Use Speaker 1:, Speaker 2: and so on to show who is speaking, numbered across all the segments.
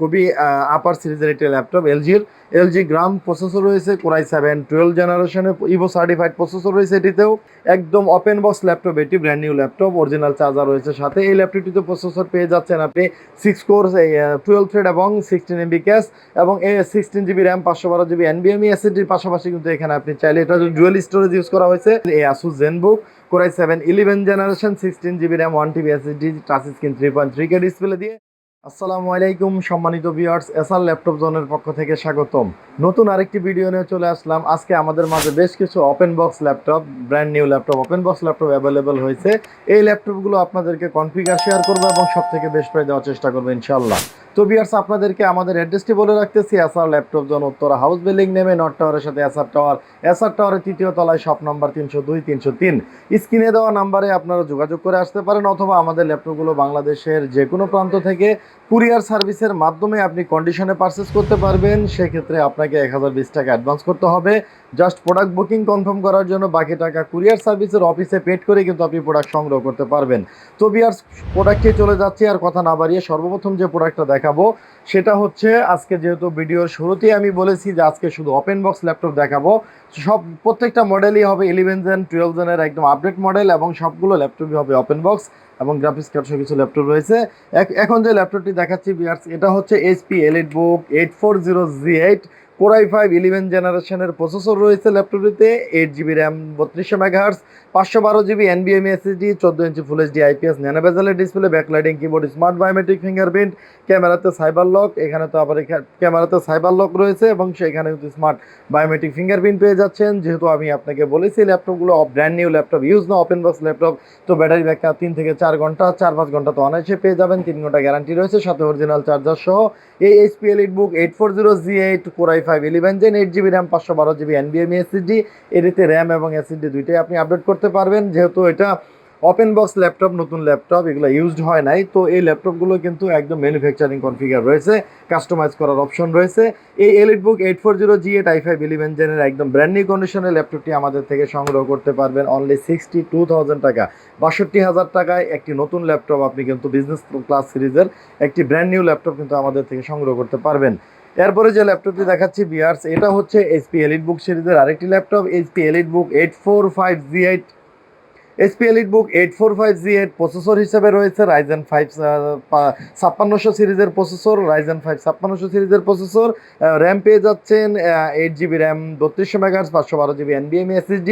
Speaker 1: খুবই আপার সিরিজের একটি ল্যাপটপ এলজি গ্রাম প্রসেসর রয়েছে, কোরাই 7 12 জেনারেশনের ইভো সার্টিফাইড প্রসেসর রয়েছে এটিতেও। একদম ওপেন বক্স ল্যাপটপ, এটি brand new laptop, original charger রয়েছে সাথে। এই ল্যাপটপটিতে প্রসেসর পেয়ে যাচ্ছেন আপনি 6 কোর 12 থ্রেড এবং 16 MB ক্যাশ এবং 16 GB র্যাম, 512 GB NVMe এসএসডির পাশাপাশি কিন্তু এখানে আপনি চাইলে এটা ডুয়েল স্টোরেজ ইউজ করা হয়েছে। এই Asus ZenBook core i 7 11 generation, 16 GB RAM, 1 TB SSD, touch screen 3.3K display দিয়ে। আসসালামু আলাইকুম সম্মানিত ভিউয়ার্স, এসআর ল্যাপটপ জোনের পক্ষ থেকে স্বাগতম। নতুন আরেকটি ভিডিও নিয়ে চলে আসলাম। আজকে আমাদের মাঝে বেশ কিছু open box laptop, brand new laptop, open box laptop available হয়েছে। এই ল্যাপটপগুলো আপনাদেরকে কনফিগার শেয়ার করবো এবং সব থেকে বেস্ট প্রাইস দেওয়ার চেষ্টা করবো ইনশাল্লাহ। তো ভিউয়ার্স, আপনাদেরকে আমাদের অ্যাড্রেসটি বলে রাখতেছি, SR laptop zone, Uttara house building নেমে নর্থ টাওয়ারের সাথে এসআর টাওয়ারের 3য় তলায় শপ নাম্বার 302 303। স্ক্রিনে দেওয়া নাম্বারে আপনারা যোগাযোগ করে আসতে পারেন, অথবা আমাদের ল্যাপটপগুলো বাংলাদেশের যে কোনো প্রান্ত থেকে কুরিয়ার সার্ভিসের মাধ্যমে আপনি কন্ডিশনে পারচেস করতে পারবেন। সেক্ষেত্রে আপনাকে 1020 টাকা অ্যাডভান্স করতে হবে জাস্ট প্রোডাক্ট বুকিং কনফার্ম করার জন্য। বাকি টাকা কুরিয়ার সার্ভিসের অফিসে পেড করে কিন্তু আপনি প্রোডাক্ট সংগ্রহ করতে পারবেন। তো ভিউয়ার্স, প্রোডাক্টে চলে যাচ্ছি, আর কথা না বাড়িয়ে সর্বপ্রথম যে প্রোডাক্টটা দেখাবো সেটা হচ্ছে, আজকে যেহেতু ভিডিওর শুরুতেই আমি বলেছি যে আজকে শুধু ওপেন বক্স ল্যাপটপ দেখাবো, প্রত্যেকটা মডেলই হবে 11 জেন 12 জেনের একদম আপডেট মডেল, এবং সবগুলো ল্যাপটপই হবে ওপেন বক্স এবং গ্রাফিক্স কার্ড সহ কিছু ল্যাপটপ রয়েছে। এখন যে ল্যাপটপটি দেখাচ্ছি ভিউয়ার্স, এটা হচ্ছে HP EliteBook 840Z8 কোরাই 5 11 জেনারেশনের প্রসেসর রয়েছে ল্যাপটপটিতে। 8 GB RAM, 3200 MHz, 512 GB NVMe SSD, 14 ইঞ্চি ফুল এইচডি IPS ন্যানো বেজেলের display, backlighting keyboard, smart biometric fingerprint, ক্যামেরাতে সাইবার লক, এখানে তো আবার ক্যামেরাতে সাইবার লক রয়েছে এবং সেখানে কিন্তু স্মার্ট বায়োমেট্রিক ফিঙ্গারপ্রিন্ট পেয়ে যাচ্ছেন। যেহেতু আমি আপনাকে বলেছি ল্যাপটপগুলো ব্র্যান্ড নিউ ল্যাপটপ, ইউজ না ওপেন বক্স ল্যাপটপ, তো ব্যাটারি ব্যাকআপ 3 থেকে 4 ঘন্টা, 4-5 ঘন্টা তো অনায়াসে পেয়ে যাবেন। 3 ঘন্টা গ্যারান্টি রয়েছে, সাথে অরিজিনাল চার্জার সহ। এই HP EliteBook 840Z8 core i 5 11 gen, 8 GB RAM, 512 GB NVMe SSD, এটিতে র্যাম এবং SSD দুইটাই আপনি আপডেট করতে পারবেন। যেহেতু এটা ওপেন বক্স ল্যাপটপ, নতুন ল্যাপটপ, এগুলো ইউজড হয় নাই, তো এই ল্যাপটপগুলো কিন্তু একদম ম্যানুফ্যাকচারিং কনফিগার রয়েছে, কাস্টমাইজ করার অপশন রয়েছে। এই EliteBook 840Z8 i5 11 জেনের একদম ব্র্যান্ড নিউ কন্ডিশনের ল্যাপটপটি আমাদের থেকে সংগ্রহ করতে পারবেন অনলি 62,000 টাকা, 62,000 টাকায় একটি নতুন ল্যাপটপ আপনি কিন্তু বিজনেস ক্লাস সিরিজের একটি ব্র্যান্ড নিউ ল্যাপটপ কিন্তু আমাদের থেকে সংগ্রহ করতে পারবেন। এরপরে যে ল্যাপটপটি দেখাচ্ছি ভিউয়ার্স, এটা হচ্ছে HP EliteBook সিরিজের আরেকটি laptop, HP EliteBook 845Z8 HP EliteBook 845Z8 processor হিসেবে রয়েছে Ryzen 5 5600 সিরিজের প্রসেসর, Ryzen 5 5600 সিরিজের প্রসেসর। র্যাম পেয়ে যাচ্ছেন 8 GB RAM, 3200 MHz, 512 GB NVMe SSD।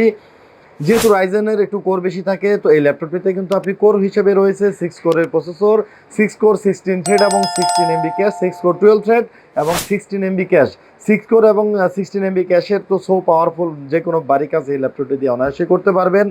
Speaker 1: যেহেতু রাইজেনের একটু কোর বেশি থাকে, তো এই ল্যাপটপটিতে কিন্তু আপনি কোর হিসেবে রয়েছে 6 কোরের প্রসেসর, 6 কোর 16 থ্রেড এবং 16 MB ক্যাশ, 6 কোর 12 থ্রেড এবং 16 MB ক্যাশ। 6 কোর এবং 16 MB ক্যাশের তো সো পাওয়ারফুল, যে কোনো বাড়ি কাজ এই ল্যাপটপটি দিয়ে অনায়াসে করতে পারবেন।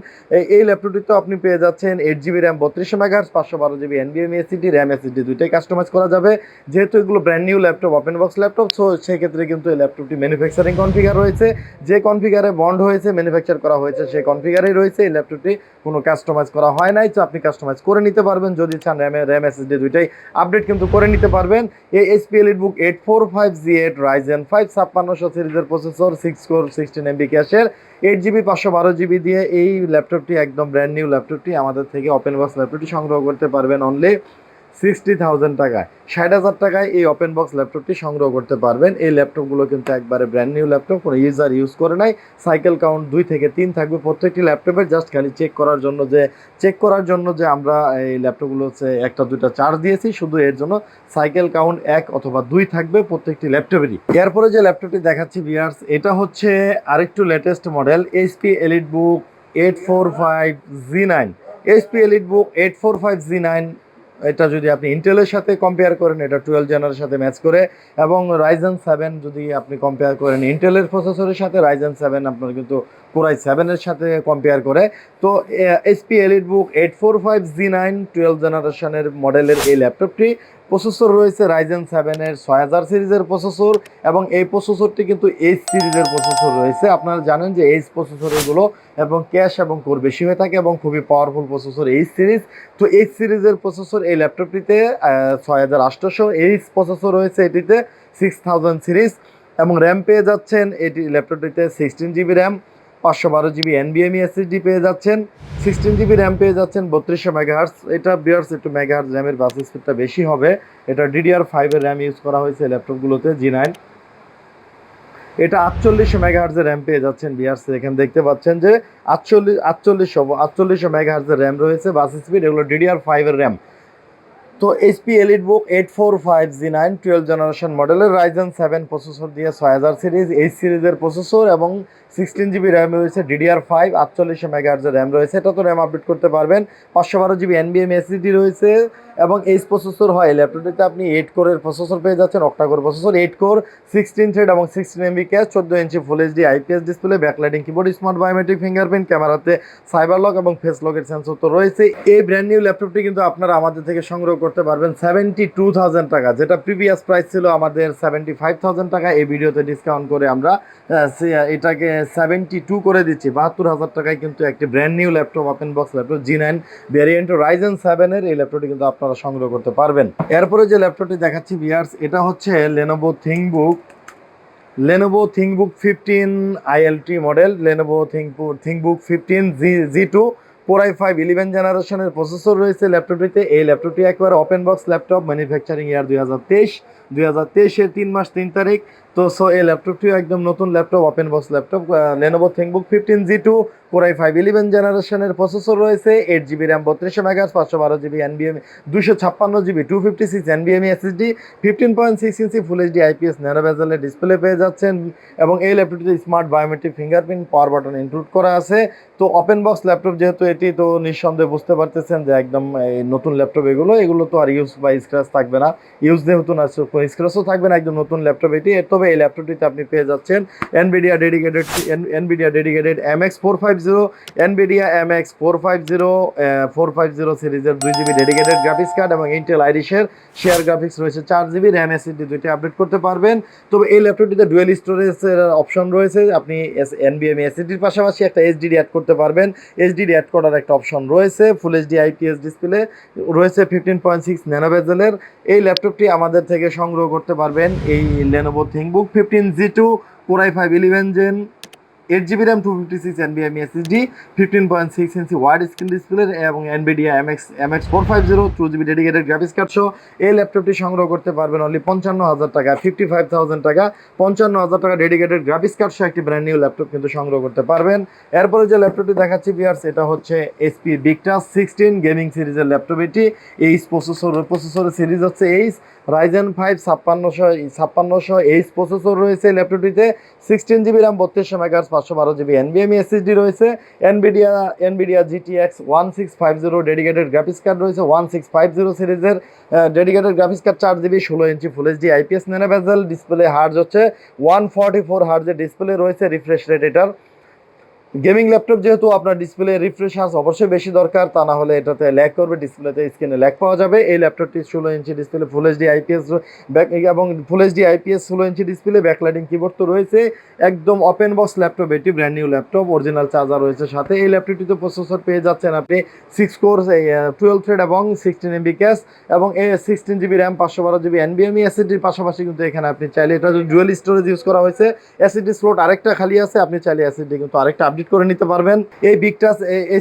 Speaker 1: এই ল্যাপটপটিতে আপনি পেয়ে যাচ্ছেন 8 GB RAM, 3200 MHz, 512 GB NVMe SSD, RAM SSD দুইটাই কাস্টমাইজ করা যাবে। যেহেতু এগুলো brand new laptop, open box laptop, so সেক্ষেত্রে কিন্তু এই ল্যাপটপটি ম্যানুফ্যাকচারিং কনফিগার রয়েছে, যে কনফিগারে বন্ড হয়েছে, ম্যানুফ্যাকচার করা হয়েছে, সেই কনফিগারেই রয়েছে। এই ল্যাপটপটি কোনো কাস্টমাইজ করা হয় নাই, তো আপনি কাস্টমাইজ করে নিতে পারবেন যদি চান। র্যাম SSD দুইটাই আপডেট কিন্তু করে নিতে পারবেন। এই HP EliteBook 845Z8 Ryzen 5 5600 সিরিজের প্রসেসর, 6 কোর 16 MB ক্যাশের, 8 GB 512 GB দিয়ে এই ল্যাপটপটি একদম ব্র্যান্ড নিউ ল্যাপটপটি আমাদের থেকে ওপেন বক্স ল্যাপটপটি সংগ্রহ করতে পারবেন অনলি 60,000 টাকায়, 60,000 টাকায় এই ওপেন বক্স ল্যাপটপটি সংগ্রহ করতে পারবেন। এই ল্যাপটপগুলো কিন্তু একবারে ব্র্যান্ড নিউ ল্যাপটপ, কোনো ইউজার ইউজ করে নাই। সাইকেল কাউন্ট 2 থেকে 3 থাকবে প্রত্যেকটি ল্যাপটপের, জাস্ট খালি চেক করার জন্য যে আমরা এই ল্যাপটপগুলো হচ্ছে 1-2টা চার্জ দিয়েছি, শুধু এর জন্য সাইকেল কাউন্ট 1 অথবা 2 থাকবে প্রত্যেকটি ল্যাপটপেরই। এরপরে যে ল্যাপটপটি দেখাচ্ছি ভিউয়ার্স, এটা হচ্ছে আরেকটু latest model, HP EliteBook 845Z9 HP EliteBook 845Z9। এটা যদি আপনি ইন্টেলের সাথে কম্পেয়ার করেন, এটা 12 জেনারের সাথে ম্যাচ করে, এবং Ryzen 7 যদি আপনি কম্পেয়ার করেন ইন্টেলের প্রসেসরের সাথে, Ryzen 7 আপনার কিন্তু কোরাই 7 এর সাথে কম্পেয়ার করে। তো HP EliteBook 845Z9 12 জেনারেশনের মডেলের এই ল্যাপটপটি প্রসেসর রয়েছে Ryzen 7 এর 6000 সিরিজের প্রসেসর, এবং এই প্রসেসরটি কিন্তু H সিরিজের প্রসেসর রয়েছে। আপনারা জানেন যে H প্রসেসরগুলো এবং ক্যাশ এবং কোর বেশি হয়ে থাকে এবং খুবই পাওয়ারফুল প্রসেসর H সিরিজ। তো H সিরিজের প্রসেসর এই ল্যাপটপটিতে 6800 H প্রসেসর রয়েছে এটিতে, 6000 সিরিজ, এবং র্যাম পেয়ে যাচ্ছেন এটি ল্যাপটপটিতে 16 GB RAM, 512 GB NVMe SSD পেয়ে যাচ্ছেন, 16 GB র্যাম পেয়ে যাচ্ছেন, 3200 মেগাহার্টজ। এটা বিয়ার্স একটু মেগাহার্টজ র্যামের বাস স্পিডটা বেশি হবে। এটা DDR5 এর র্যাম ইউজ করা হয়েছে ল্যাপটপগুলোতে, G9। এটা 4800 মেগাহার্টজের র্যাম পেয়ে যাচ্ছেন বিয়ার্স। এখানে দেখতে পাচ্ছেন যে 4800 মেগাহার্টজের র্যাম রয়েছে, বাস স্পিড, এগুলো DDR5 এর র্যাম। তো এইচপি EliteBook 845G9 12 জেনারেশন মডেলের Ryzen 7 প্রসেসর দিয়ে 6000 সিরিজ, এই সিরিজের প্রসেসর এবং 16 GB র্যাম রয়েছে, DDR5 4800 মেগাহার্টজের র্যাম রয়েছে। এটা তো র্যাম আপডেট করতে পারবেন। 512 GB NVMe SSD রয়েছে এবং এই প্রসেসর হয় ল্যাপটপটিতে আপনি 8 কোরের প্রসেসর পেয়ে যাচ্ছেন, অক্টাকোর প্রসেসর, 8 কোর, 16 থ্রেড এবং 16 MB ক্যাশ, 14 ইঞ্চি full HD IPS display, backlighting keyboard, smart biometric fingerprint, ক্যামেরাতে সাইবার লক এবং ফেস লকের সেন্সর তো রয়েছে। এই ব্র্যান্ড নিউ ল্যাপটপটি কিন্তু আপনারা আমাদের থেকে সংগ্রহ করতে পারবেন 72,000 টাকা, যেটা প্রিভিয়াস প্রাইস ছিল আমাদের 75,000 টাকা। এই ভিডিওতে ডিসকাউন্ট করে আমরা এটাকে 72 করে দিচ্ছি। 72,000 টাকায় কিন্তু একটি brand new laptop, open box laptop, G9 variant Ryzen 7 এর এই ল্যাপটপটি কিন্তু আপনারা সংগ্রহ করতে পারবেন। এরপরে যে ল্যাপটপটি দেখাচ্ছি ভিউয়ার্স, এটা হচ্ছে Lenovo ThinkBook 15 ILT model, Lenovo ThinkBook 15 G2 Core i5 11 জেনারেশনের প্রসেসর রয়েছে ল্যাপটপটিতে। এই ল্যাপটপটি একবার ওপেন বক্স ল্যাপটপ, ম্যানুফ্যাকচারিং ইয়ার 2023-এর 3 মাস 3 তারিখ। তো এই ল্যাপটপটিও একদম নতুন laptop, open box laptop, Lenovo ThinkBook 15 G2 Core i5 11 জেনারেশনের প্রসেসর রয়েছে, 8 GB RAM, 3200 megahertz, 512 GB NVMe, 256 GB 256 NVMe SSD, 15.6 inch full HD IPS nano বেজেলের ডিসপ্লে পেয়ে যাচ্ছেন এবং এই ল্যাপটপটিতে smart biometric fingerprint, power button include করা আছে। তো ওপেন বক্স ল্যাপটপ যেহেতু এটি, তো নিঃসন্দেহে বুঝতে পারতেছেন যে একদম নতুন ল্যাপটপ। এগুলো তো আর ইউজ বা স্ক্র্যাচ থাকবে না, ইউজ যেহেতু না, স্ক্র্যাচও থাকবে না, একদম নতুন ল্যাপটপ এটি। তবে এই ল্যাপটপটিতে আপনি পেয়ে যাচ্ছেন NVIDIA dedicated MX 450, NVIDIA MX 450 সিরিজের 2 GB ডেডিকেটেড গ্রাফিক্স কার্ড এবং ইন্টেল আইরিশের শেয়ার গ্রাফিক্স রয়েছে, 4 GB র্যাম, SSD দুইটি আপডেট করতে পারবেন। তবে এই ল্যাপটপটিতে ডুয়েল স্টোরেজের অপশন রয়েছে, আপনি NVMe SSDর পাশাপাশি একটা HDD অ্যাড করতে পারবেন, HDD অ্যাড করার একটা অপশন রয়েছে, ফুল এইচডি IPS ডিসপ্লে রয়েছে, 15.6 ন্যানো বেজেলের। এই ল্যাপটপটি আমাদের থেকে সংগ্রহ করতে পারবেন এই Lenovo ThinkBook 15 G2 Core i5 11 Gen 8 GB RAM, 256 NVMe SSD, 15.6 ইঞ্চি ওয়াইড স্ক্রিন ডিসপ্লে এবং NVIDIA MX 450 2 GB dedicated graphics card সহ এই ল্যাপটপটি সংগ্রহ করতে পারবেন অনলি 55,000 টাকা, 55,000 টাকা, 55,000 টাকা ডেডিকেটেড গ্রাফিক্স কার্ড সহ একটি ব্র্যান্ড নিউ ল্যাপটপ কিন্তু সংগ্রহ করতে পারবেন। এরপরে যে ল্যাপটপটি দেখাচ্ছি ভিউয়ার্স, এটা হচ্ছে HP Victus 16 গেমিং সিরিজের ল্যাপটপ। এটি এইচ প্রসেসরের সিরিজ হচ্ছে এইচ, Ryzen 5 5600 এইচ প্রসেসর রয়েছে ল্যাপটপটিতে, 16 GB RAM, 3200 megahertz, 512 GB NVMe SSD রয়েছে, NVIDIA GTX 1650 dedicated graphics card রয়েছে, 1650 সিরিজের dedicated graphics card, 4 GB 16 inch full HD IPS nano bezel display, hertz হচ্ছে 144 হার্জের ডিসপ্লে রয়েছে, রিফ্রেশ রেট এটার। গেমিং ল্যাপটপ যেহেতু আপনার ডিসপ্লে রিফ্রেশ হার্জ অবশ্যই বেশি দরকার, তা না হলে এটাতে ল্যাগ করবে, ডিসপ্লেতে স্ক্রিনে ল্যাগ পাওয়া যাবে। এই ল্যাপটপটি 16 ইঞ্চি ডিসপ্লে, ফুল এইচডি IPS এবং ফুল HD IPS 16 inch display, backlighting keyboard তো রয়েছে, একদম ওপেন বক্স ল্যাপটপ, এটি brand new laptop, original charger রয়েছে সাথে। এই ল্যাপটপটিতে প্রসেসর পেয়ে যাচ্ছেন আপনি 6 কোর 12 থ্রেড এবং 16 MB ক্যাশ এবং 16 GB র্যাম, 512 GB NVMe SSDর পাশাপাশি কিন্তু এখানে আপনি চাইলে, এটা ডুয়েল স্টোরেজ ইউজ করা হয়েছে, SSD স্লট আরেকটা খালি আছে, আপনি চাইলে SSD কিন্তু আরেকটা আপডেট করে নিতে পারবেন। এই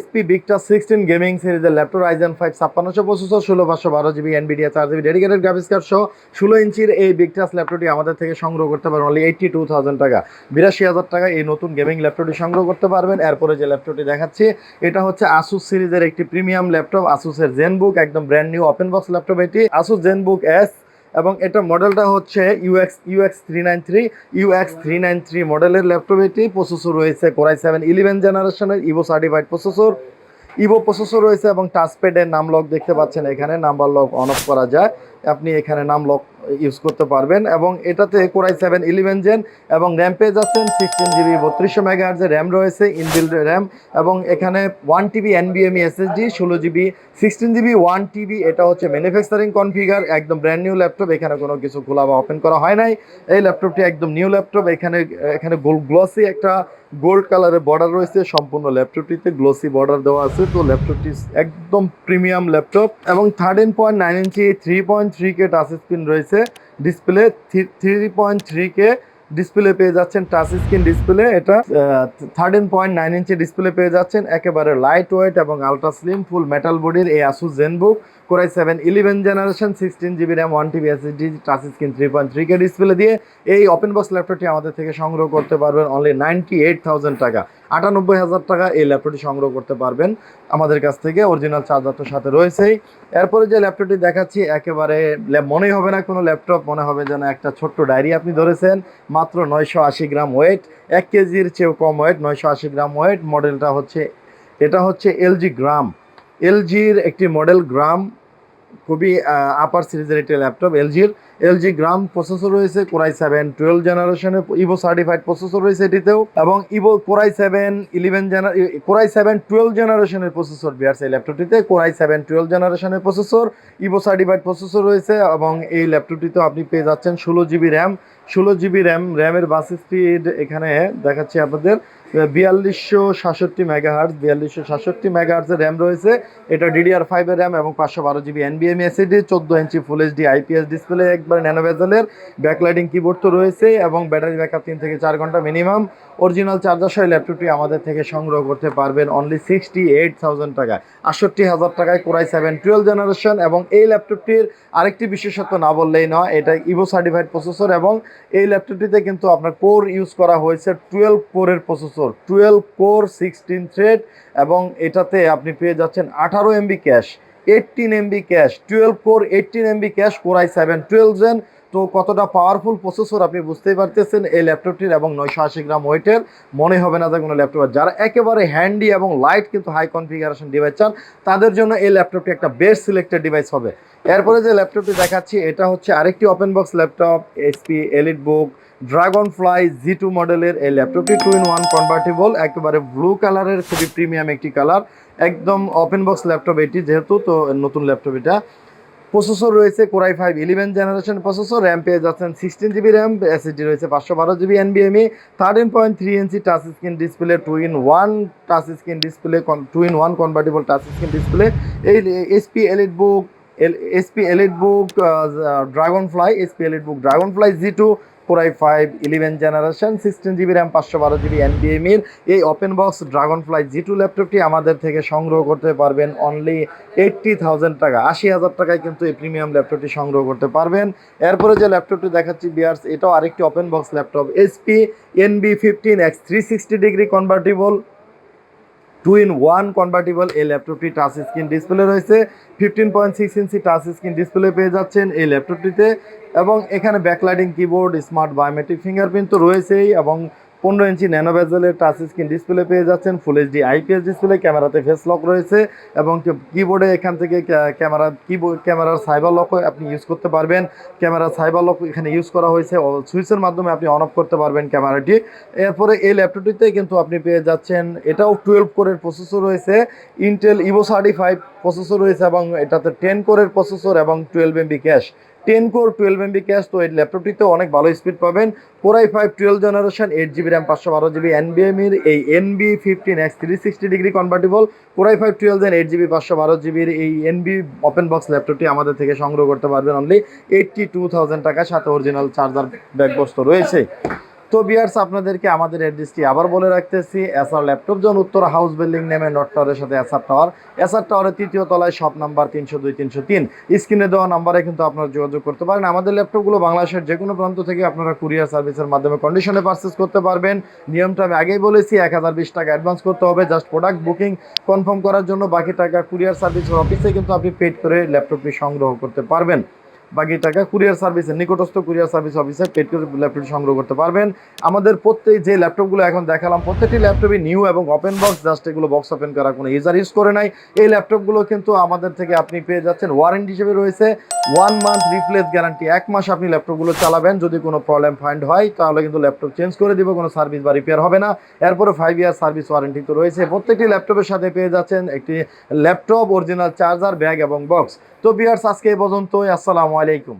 Speaker 1: HP Victus 16 গেমিং সিরিজের laptop, Ryzen 5 5600 processor, 16512 GB NVIDIA 4 GB dedicated graphics card সহ 16 ইঞ্চির এই Victus ল্যাপটপটি আমাদের থেকে সংগ্রহ করতে পারবেন অনলি 82,000 টাকা, 82,000 টাকা এই নতুন গেমিং ল্যাপটপটি সংগ্রহ করতে পারবেন। এরপরে যে ল্যাপটপটি দেখাচ্ছি, এটা হচ্ছে Asus সিরিজের একটি প্রিমিয়াম ল্যাপটপ, Asusের ZenBook, একদম brand new open box laptop এটি, Asus ZenBook S এবং এটা মডেলটা হচ্ছে UX393 মডেলের ল্যাপটপ এটি। প্রসেসর রয়েছে Core i7 11 জেনারেশনের Evo certified processor, Evo processor রয়েছে এবং টাচপ্যাডের নাম লক দেখতে পাচ্ছেন এখানে, নাম্বার লক অন অফ করা যায়, আপনি এখানে নাম লক ইউজ করতে পারবেন। এবং এটাতে Core i7 11 জেন এবং র্যাম পেয়ে যাচ্ছেন 16 GB 3200 মেগাহার্জের র্যাম রয়েছে, ইনবিল্ড র্যাম এবং এখানে 1 TB NVMe SSD, 16 GB 16 GB 1 TB, এটা হচ্ছে ম্যানুফ্যাকচারিং কনফিগার, একদম ব্র্যান্ড নিউ ল্যাপটপ, এখানে কোনো কিছু খোলা বা ওপেন করা হয় নাই। এই ল্যাপটপটি একদম নিউ ল্যাপটপ, এখানে গ্লসি একটা গোল্ড কালারের বর্ডার রয়েছে, সম্পূর্ণ ল্যাপটপটিতে গ্লসি বর্ডার দেওয়া আছে। তো ল্যাপটপটি একদম প্রিমিয়াম ল্যাপটপ এবং 13.9 ইঞ্চি 3.3K টাচ স্ক্রিন রয়েছে, ডিসপ্লে 3.3K ডিসপ্লে পেয়ে যাচ্ছেন, টাচ স্ক্রিন ডিসপ্লে, এটা 13.9 ইঞ্চি ডিসপ্লে পেয়ে যাচ্ছেন, একেবারে লাইট ওয়েট এবং আলট্রা স্লিম ফুল মেটাল বডির এই Asus ZenBook Core i7 11 generation 16GB RAM 1TB SSD touch screen 3.3K display দিয়ে এই ওপেন বক্স ল্যাপটপটি আমাদের থেকে সংগ্রহ করতে পারবেন অনলি 98,000 টাকা, 98,000 টাকা এই ল্যাপটপটি সংগ্রহ করতে পারবেন আমাদের কাছ থেকে। অরিজিনাল চার্জার তো সাথে রয়েছেই। এরপরে যে ল্যাপটপটি দেখাচ্ছি একেবারে মনেই হবে না কোনো ল্যাপটপ, মনে হবে যেন একটা ছোট্ট ডায়েরি আপনি ধরেছেন। মাত্র 980 গ্রাম ওয়েট, 1 কেজির চেয়েও কম ওয়েট, 980 গ্রাম ওয়েট। মডেলটা হচ্ছে, এটা হচ্ছে এলজি গ্রাম, এলজির একটি মডেল গ্রাম, খুবই আপার সিরিজের একটি ল্যাপটপ। এলজি গ্রাম প্রসেসর রয়েছে, Core i7 12 জেনারেশনের ইভো সার্টিফাইড প্রসেসর রয়েছে এটিতেও, এবং Core i7 12 জেনারেশনের প্রসেসর বিয়ার্স এই ল্যাপটপটিতে। Core i7 12 জেনারেশনের প্রসেসর, ইভো সার্টিফাইড প্রসেসর রয়েছে, এবং এই ল্যাপটপটিতেও আপনি পেয়ে যাচ্ছেন 16GB র্যাম, 16GB র্যামের বাস স্পিড এখানে দেখাচ্ছি আপনাদের 4267 মেগাহার্টজ, 4267 মেগাহার্টজের র্যাম রয়েছে। এটা DDR5 এর র্যাম এবং 512GB NVMe SSD, 14 ইঞ্চি ফুল এইচডি IPS ডিসপ্লে, একবার ন্যানো বেজেলের, ব্যাকলাইটিং কিবোর্ড তো রয়েছেই, এবং ব্যাটারি ব্যাকআপ 3 থেকে 4 ঘন্টা মিনিমাম। অরিজিনাল চার্জার সহ ল্যাপটপটি আমাদের থেকে সংগ্রহ করতে পারবেন অনলি 68,000 টাকা, 68,000 টাকায় Core i7 12 জেনারেশন। এবং এই ল্যাপটপটির আরেকটি বিশেষত্ব না বললেই নয়, এটা ইভো সার্টিফাইড প্রসেসর, এবং এই ল্যাপটপটিতে কিন্তু আপনার কোর ইউজ করা হয়েছে 12 কোরের প্রসেসর, 12 কোর 16 থ্রেড, এবং এটাতে আপনি পেয়ে যাচ্ছেন 18 MB cache, 18 MB cache, 12 core 18 MB cache, Core i7 12 gen. তো কতটা পাওয়ারফুল প্রসেসর আপনি বুঝতেই পারতেছেন এই ল্যাপটপটির, এবং 980 গ্রাম ওয়েটের, মনে হবে না যে কোনো ল্যাপটপ। যারা একেবারে হ্যান্ডি এবং লাইট কিন্তু হাই কনফিগারেশন ডিভাইস চান, তাদের জন্য এই ল্যাপটপটি একটা বেস্ট সিলেক্টেড ডিভাইস হবে। এরপরে যে ল্যাপটপটি দেখাচ্ছি এটা হচ্ছে আরেকটি open box laptop, HP EliteBook DragonFly Z2 মডেলের এই ল্যাপটপটি 2-in-1 কনভার্টেবল, একেবারে ব্লু কালারের, খুবই প্রিমিয়াম একটি কালার, একদম ওপেন বক্স ল্যাপটপ এটি, যেহেতু তো নতুন ল্যাপটপ এটা। প্রসেসর রয়েছে Core i5 11 generation processor, RAM পেয়ে যাচ্ছেন 16GB র্যাম, SSD রয়েছে 512GB NVMe, 13.3 ইঞ্চি touch screen display, 2-in-1 touch screen display, 2-in-1 convertible touch screen display. এই HP EliteBook DragonFly Z2 Core i5 11 generation 16GB RAM, 512GB NVMe এই open box DragonFly Z2 ল্যাপটপটি আমাদের থেকে সংগ্রহ করতে পারবেন only 80,000 টাকা, 80,000 টাকায় কিন্তু এই প্রিমিয়াম ল্যাপটপটি সংগ্রহ করতে পারবেন। এরপরে যে ল্যাপটপটি দেখাচ্ছি বিয়ার্স, এটাও আরেকটি open box laptop, HP NB15 X360 degree convertible, 2-in-1 convertible এই ল্যাপটপটি, টাচ স্ক্রিন ডিসপ্লে রয়েছে, 15.6 ইঞ্চি টাচ স্ক্রিন ডিসপ্লে পেয়ে যাচ্ছেন এই ল্যাপটপটিতে, এবং এখানে backlighting keyboard, smart biometric fingerprint তো রয়েছেই, এবং 15 ইঞ্চি ন্যানো বেজেলের টাচ স্ক্রিন ডিসপ্লে পেয়ে যাচ্ছেন, ফুল এইচডি IPS ডিসপ্লে, ক্যামেরাতে ফেস লক রয়েছে, এবং কিবোর্ডে এখান থেকে ক্যামেরার সাইবার লক আপনি ইউজ করতে পারবেন। ক্যামেরার সাইবার লক এখানে ইউজ করা হয়েছে, সুইচের মাধ্যমে আপনি অন অফ করতে পারবেন ক্যামেরাটি। এরপরে এই ল্যাপটপটিতে কিন্তু আপনি পেয়ে যাচ্ছেন, এটাও 12 কোরের প্রসেসর রয়েছে, ইন্টেল ইভো সার্টিফাইড প্রসেসর রয়েছে, এবং এটাতে 10 কোরের প্রসেসর এবং 12 MB cash, 10 core 12 MB cash. তো এই ল্যাপটপটিতে অনেক ভালো স্পিড পাবেন। Core i5 12 generation, 8GB RAM, 512GB NVMe এই NB15 X360 degree convertible Core i5 12 gen 8GB 512GB এই NB ওপেন বক্স ল্যাপটপটি আমাদের থেকে সংগ্রহ করতে পারবেন অনলি 82,000 টাকা, সাথে অরিজিনাল চার্জার ব্যাকবক্স তো রয়েছে। তো বিয়ার্স, আপনাদেরকে আমাদের অ্যাড্রেসটি আবার বলে রাখতেছি, SR laptop zone, Uttara house building নেমে নর্থ টাওয়ারের সাথে এসআর টাওয়ারের 3য় তলায়, শপ নাম্বার 302-303। স্ক্রিনে দেওয়া নাম্বারে কিন্তু আপনারা যোগাযোগ করতে পারেন। আমাদের ল্যাপটপগুলো বাংলাদেশের যে কোনো প্রান্ত থেকে আপনারা কুরিয়ার সার্ভিসের মাধ্যমে কন্ডিশনে পারচেস করতে পারবেন। নিয়মটা আমি আগেই বলেছি, 1020 টাকা অ্যাডভান্স করতে হবে জাস্ট প্রোডাক্ট বুকিং কনফার্ম করার জন্য, বাকি টাকা কুরিয়ার সার্ভিসের অফিসে কিন্তু আপনি পেড করে ল্যাপটপটি সংগ্রহ করতে পারবেন। বাকি টাকা কুরিয়ার সার্ভিসের নিকটস্থ কুরিয়ার সার্ভিস অফিসে পেড করে ল্যাপটপটি সংগ্রহ করতে পারবেন। আমাদের প্রত্যেক যে ল্যাপটপগুলো এখন দেখালাম, প্রত্যেকটি ল্যাপটপই নিউ এবং ওপেন বক্স, জাস্ট এগুলো বক্স ওপেন করা, কোনো ইউজার ইউজ করে নাই। এই ল্যাপটপগুলো কিন্তু আমাদের থেকে আপনি পেয়ে যাচ্ছেন, ওয়ারেন্টি হিসেবে রয়েছে 1 মান্থ রিপ্লেস গ্যারান্টি, 1 মাস আপনি ল্যাপটপগুলো চালাবেন, যদি কোনো প্রবলেম ফাইন্ড হয় তাহলে কিন্তু ল্যাপটপ চেঞ্জ করে দিব, কোনো সার্ভিস বা রিপেয়ার হবে না। এরপরে 5 ইয়ার সার্ভিস ওয়ারেন্টি তো রয়েছে। প্রত্যেকটি ল্যাপটপের সাথে পেয়ে যাচ্ছেন একটি ল্যাপটপ, অরিজিনাল চার্জার, ব্যাগ এবং বক্স। তো ভিউয়ার্স, আজকে এই পর্যন্তই। আসসালামু আলাইকুম।